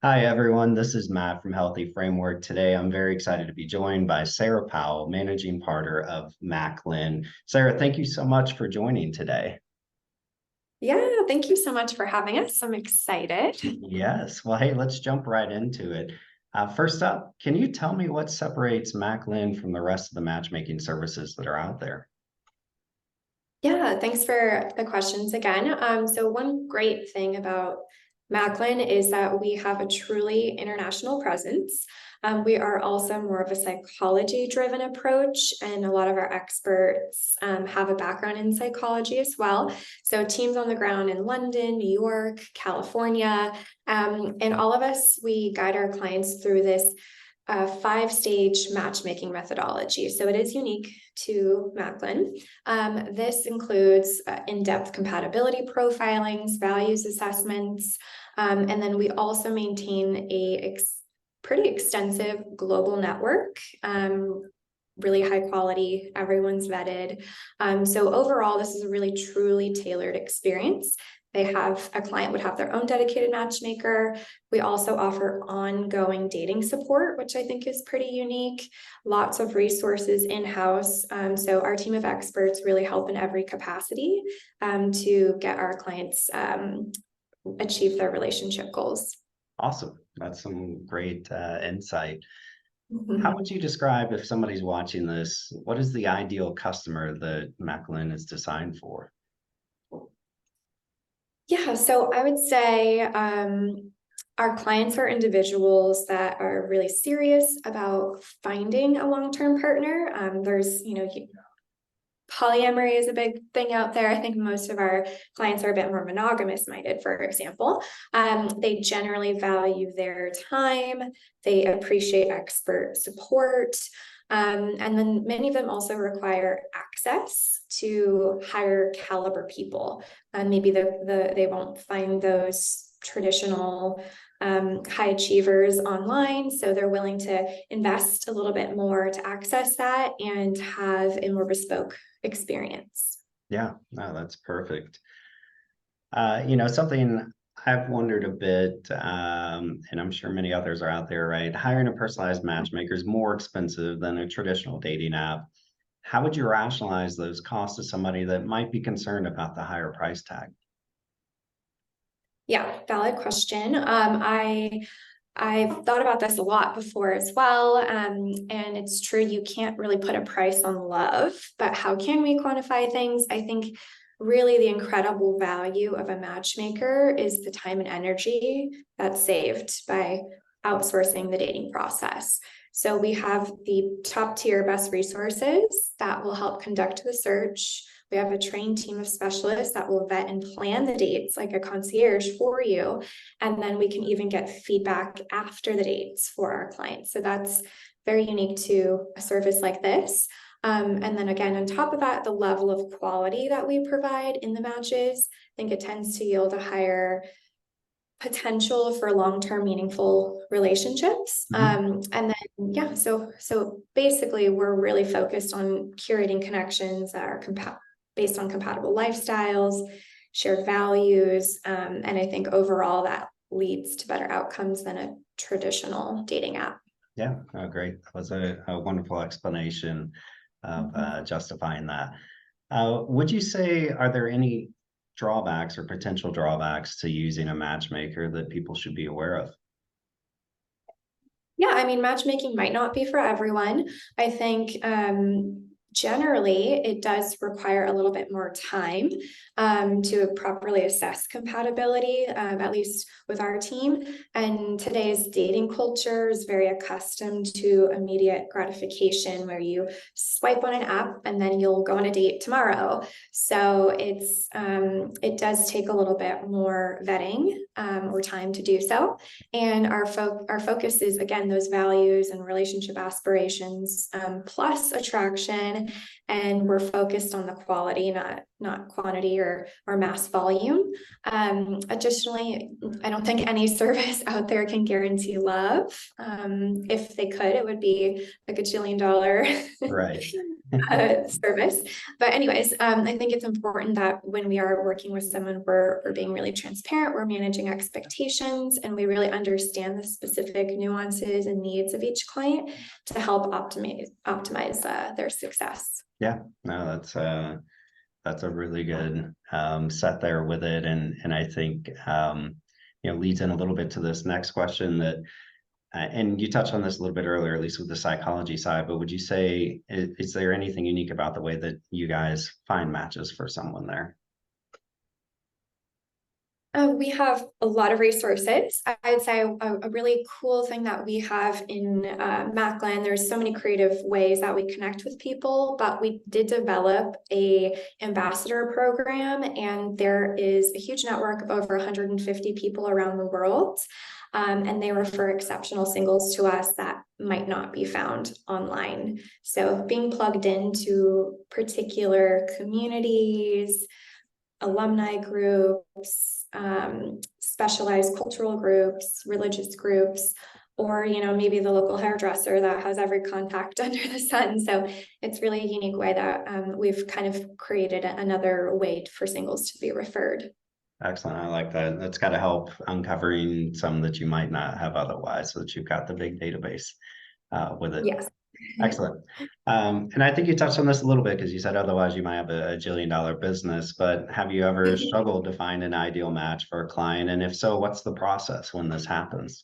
Hi, everyone. This is Matt from Healthy Framework. Today, I'm very excited to be joined by Sarah Powell, managing partner of Maclynn. Sarah, thank you so much for joining today. Yeah, thank you so much for having us. I'm excited. Yes. Well, hey, let's jump right into it. First up, can you tell me what separates Maclynn from the rest of the matchmaking services that are out there? Yeah, thanks for the questions again. So one great thing about Maclin is that we have a truly international presence. We are also more of a psychology-driven approach, and a lot of our experts have a background in psychology as well. So teams on the ground in London, New York, California, and all of us, we guide our clients through this five-stage matchmaking methodology. So it is unique to Macklin. This includes in-depth compatibility profilings, values assessments, and then we also maintain a pretty extensive global network. Really high quality, everyone's vetted. So overall, this is a really truly tailored experience. A client would have their own dedicated matchmaker. We also offer ongoing dating support, which I think is pretty unique. Lots of resources in-house. So our team of experts really help in every capacity to get our clients achieve their relationship goals. Awesome. That's some great insight. How Mhm. would you describe if somebody's watching this? What is the ideal customer that Maclynn is designed for? Yeah, so I would say our clients are individuals that are really serious about finding a long-term partner. Polyamory is a big thing out there. I think most of our clients are a bit more monogamous minded, for example. They generally value their time, they appreciate expert support. And then many of them also require access to higher caliber people. Maybe they won't find those traditional high achievers online. So they're willing to invest a little bit more to access that and have a more bespoke experience. Yeah, no, that's perfect. Something I've wondered a bit, and I'm sure many others are out there, right? Hiring a personalized matchmaker is more expensive than a traditional dating app. How would you rationalize those costs to somebody that might be concerned about the higher price tag? Yeah, valid question. I've thought about this a lot before as well. And it's true, you can't really put a price on love, but how can we quantify things? I think really the incredible value of a matchmaker is the time and energy that's saved by outsourcing the dating process. So we have the top tier best resources that will help conduct the search. We have a trained team of specialists that will vet and plan the dates like a concierge for you. And then we can even get feedback after the dates for our clients. So that's very unique to a service like this. And then again, on top of that, the level of quality that we provide in the matches, I think it tends to yield a higher potential for long-term meaningful relationships. Mhm. And then yeah, so basically we're really focused on curating connections that are based on compatible lifestyles, shared values, and I think overall that leads to better outcomes than a traditional dating app. Yeah, oh, great. That was a wonderful explanation of Mhm. justifying that. Would you say, are there any drawbacks or potential drawbacks to using a matchmaker that people should be aware of? Yeah, I mean, matchmaking might not be for everyone. I think generally it does require a little bit more time to properly assess compatibility, at least with our team. And today's dating culture is very accustomed to immediate gratification where you swipe on an app and then you'll go on a date tomorrow. So it does take a little bit more vetting or time to do so. And our focus is again those values and relationship aspirations plus attraction, and we're focused on the quality, not quantity or mass volume. Additionally, I don't think any service out there can guarantee love. If they could, it would be a gajillion dollar Right. service. But anyways, I think it's important that when we are working with someone, we're being really transparent, we're managing expectations, and we really understand the specific nuances and needs of each client to help optimize their success. Yeah, no, that's a really good set there with it. And I think leads in a little bit to this next question that and you touched on this a little bit earlier, at least with the psychology side, but would you say, is there anything unique about the way that you guys find matches for someone there? We have a lot of resources. I'd say a really cool thing that we have in Maclynn, there's so many creative ways that we connect with people, but we did develop a ambassador program, and there is a huge network of over 150 people around the world. And they refer exceptional singles to us that might not be found online. So being plugged into particular communities, alumni groups, specialized cultural groups, religious groups, or maybe the local hairdresser that has every contact under the sun. So it's really a unique way that we've kind of created another way for singles to be referred. Excellent. I like that. That's got to help uncovering some that you might not have otherwise, so that you've got the big database with it. Yes. Excellent. And I think you touched on this a little bit because you said otherwise you might have a $1 jillion business, but have you ever struggled to find an ideal match for a client? And if so, what's the process when this happens?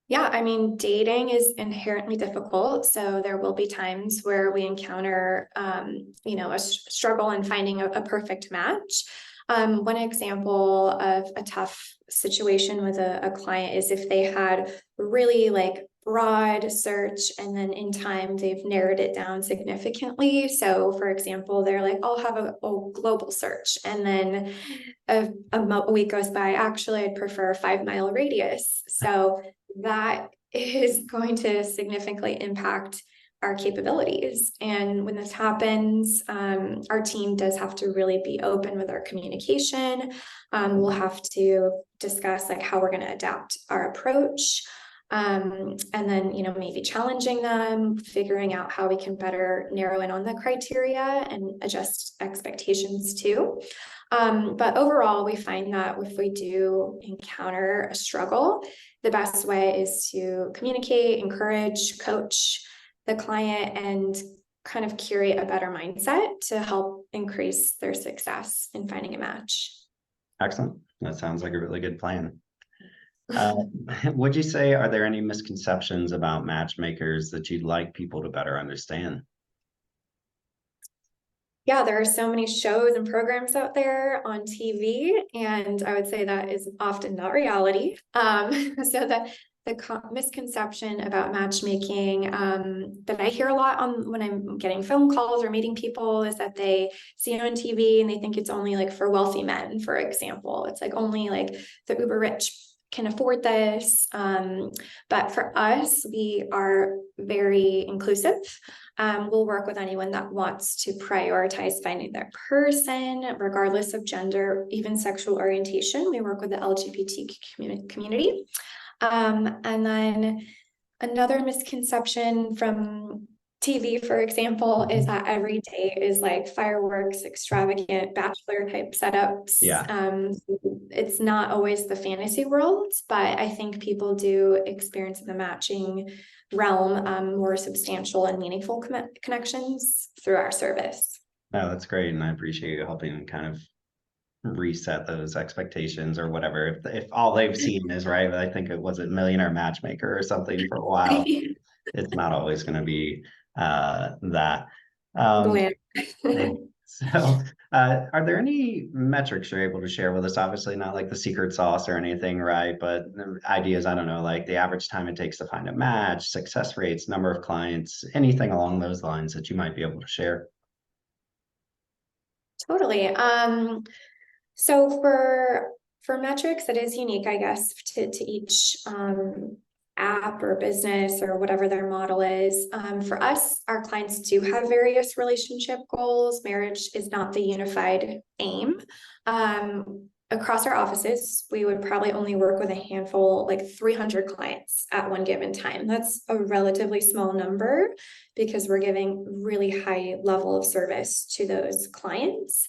Yeah, I mean, dating is inherently difficult. So there will be times where we encounter, a struggle in finding a perfect match. One example of a tough situation with a client is if they had really like broad search and then in time they've narrowed it down significantly. So for example, they're like, I'll have a global search, and then a week goes by, actually I'd prefer a 5 mile radius. So that is going to significantly impact our capabilities. And when this happens, our team does have to really be open with our communication. We'll have to discuss like how we're going to adapt our approach. And then, maybe challenging them, figuring out how we can better narrow in on the criteria and adjust expectations too. But overall, we find that if we do encounter a struggle, the best way is to communicate, encourage, coach the client, and kind of curate a better mindset to help increase their success in finding a match. Excellent. That sounds like a really good plan. Would you say, are there any misconceptions about matchmakers that you'd like people to better understand? Yeah, there are so many shows and programs out there on TV, and I would say that is often not reality. So the misconception about matchmaking that I hear a lot on when I'm getting phone calls or meeting people is that they see it on TV and they think it's only like for wealthy men, for example. It's like only like the uber rich can afford this. But for us, we are very inclusive. We'll work with anyone that wants to prioritize finding their person, regardless of gender, even sexual orientation. We work with the LGBT community. And then another misconception from TV, for example, is that every day is like fireworks, extravagant bachelor type setups. Yeah. It's not always the fantasy world, but I think people do experience in the matching realm more substantial and meaningful connections through our service. No, that's great. And I appreciate you helping kind of reset those expectations or whatever. If all they've seen is right, I think it was a Millionaire Matchmaker or something for a while. It's not always going to be that. So are there any metrics you're able to share with us? Obviously not like the secret sauce or anything, right? But ideas, I don't know, like the average time it takes to find a match, success rates, number of clients, anything along those lines that you might be able to share. Totally. So for metrics, it is unique, I guess, to each app or business or whatever their model is. For us, our clients do have various relationship goals. Marriage is not the unified aim. across our offices, we would probably only work with a handful, like 300 clients at one given time. That's a relatively small number because we're giving really high level of service to those clients.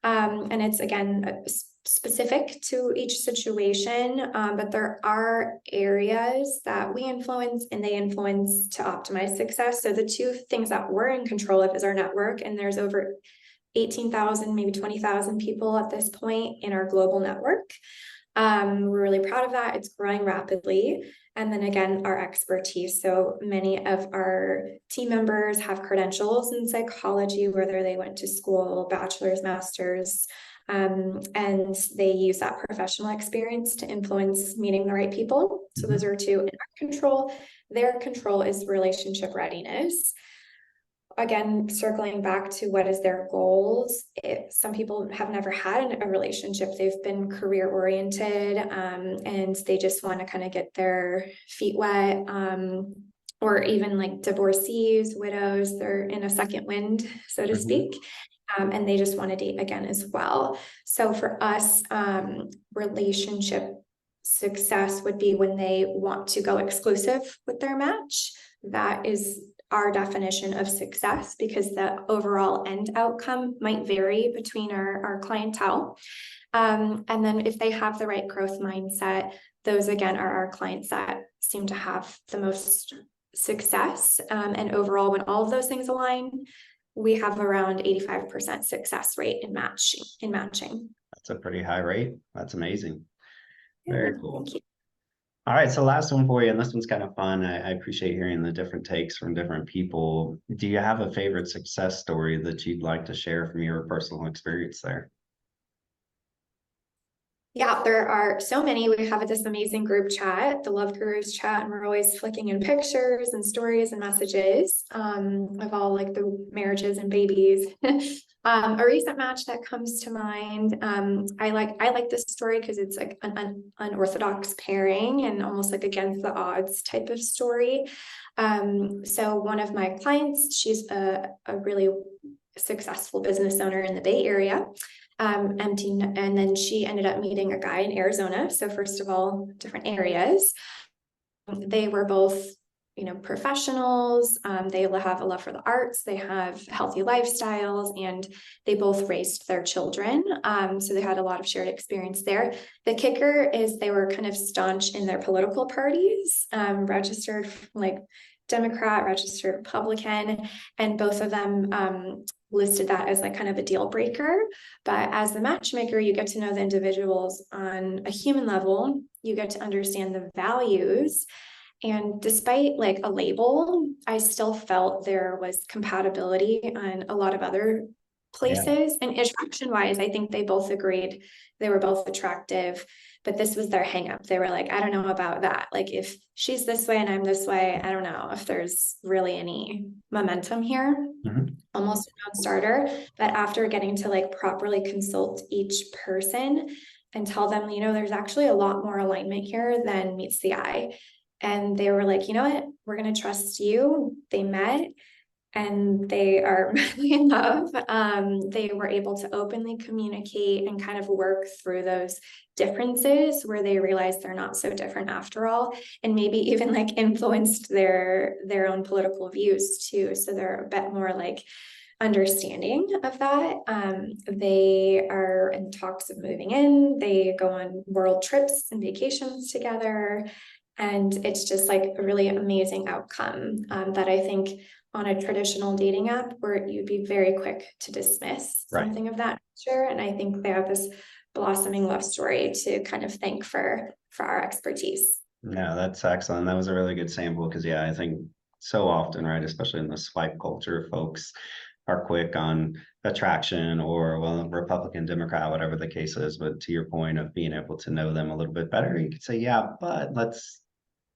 And it's again specific to each situation, but there are areas that we influence and they influence to optimize success. So the two things that we're in control of is our network, and there's over 18,000, maybe 20,000 people at this point in our global network. We're really proud of that. It's growing rapidly. And then again, our expertise. So many of our team members have credentials in psychology, whether they went to school, bachelor's, master's, and they use that professional experience to influence meeting the right people. So those are two in our control. Their control is relationship readiness. Again, circling back to what is their goals, some people have never had a relationship. They've been career oriented, and they just want to kind of get their feet wet, or even like divorcees, widows, they're in a second wind, so to speak. And they just want to date again as well. So for us, relationship success would be when they want to go exclusive with their match. That is our definition of success, because the overall end outcome might vary between our clientele. And then if they have the right growth mindset, those again are our clients that seem to have the most success. And overall, when all of those things align, we have around 85% success rate in matching. That's a pretty high rate. That's amazing. Very cool. Thank you. All right, so last one for you, and this one's kind of fun. I appreciate hearing the different takes from different people. Do you have a favorite success story that you'd like to share from your personal experience there? Yeah, there are so many. We have this amazing group chat, the Love Gurus chat, and we're always flicking in pictures and stories and messages of all like the marriages and babies. A recent match that comes to mind, I like this story because it's like an unorthodox pairing and almost like against the odds type of story. So one of my clients, she's a really successful business owner in the Bay Area. And then she ended up meeting a guy in Arizona. So first of all, different areas. They were both, professionals. They have a love for the arts. They have healthy lifestyles, and they both raised their children. So they had a lot of shared experience there. The kicker is they were kind of staunch in their political parties, registered like Democrat, registered Republican, and both of them listed that as like kind of a deal breaker. But as the matchmaker, you get to know the individuals on a human level. You get to understand the values. And despite like a label, I still felt there was compatibility on a lot of other places. And attraction wise, I think they both agreed they were both attractive, but this was their hang up. They were like, I don't know about that. Like if she's this way and I'm this way, I don't know if there's really any momentum here. Almost a non-starter. But after getting to like properly consult each person and tell them, there's actually a lot more alignment here than meets the eye. And they were like, you know what, we're going to trust you. They met and they are madly in love. They were able to openly communicate and kind of work through those differences where they realized they're not so different after all, and maybe even like influenced their own political views too. So they're a bit more like understanding of that. They are in talks of moving in. They go on world trips and vacations together. And it's just like a really amazing outcome that I think on a traditional dating app where you'd be very quick to dismiss something of that nature. And I think they have this blossoming love story to kind of thank for our expertise. No, that's excellent. That was a really good sample because, yeah, I think so often, right, especially in the swipe culture, folks are quick on attraction or, well, Republican, Democrat, whatever the case is. But to your point of being able to know them a little bit better, you could say, yeah, but let's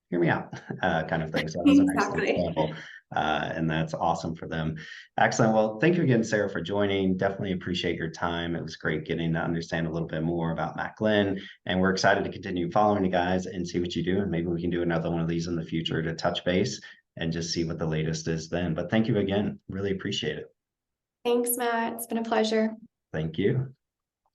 hear me out, kind of thing. So that was an excellent example. And that's awesome for them. Excellent. Well, thank you again, Sarah, for joining. Definitely appreciate your time. It was great getting to understand a little bit more about Maclynn, and we're excited to continue following you guys and see what you do. And maybe we can do another one of these in the future to touch base and just see what the latest is then. But thank you again. Really appreciate it. Thanks, Matt. It's been a pleasure. Thank you.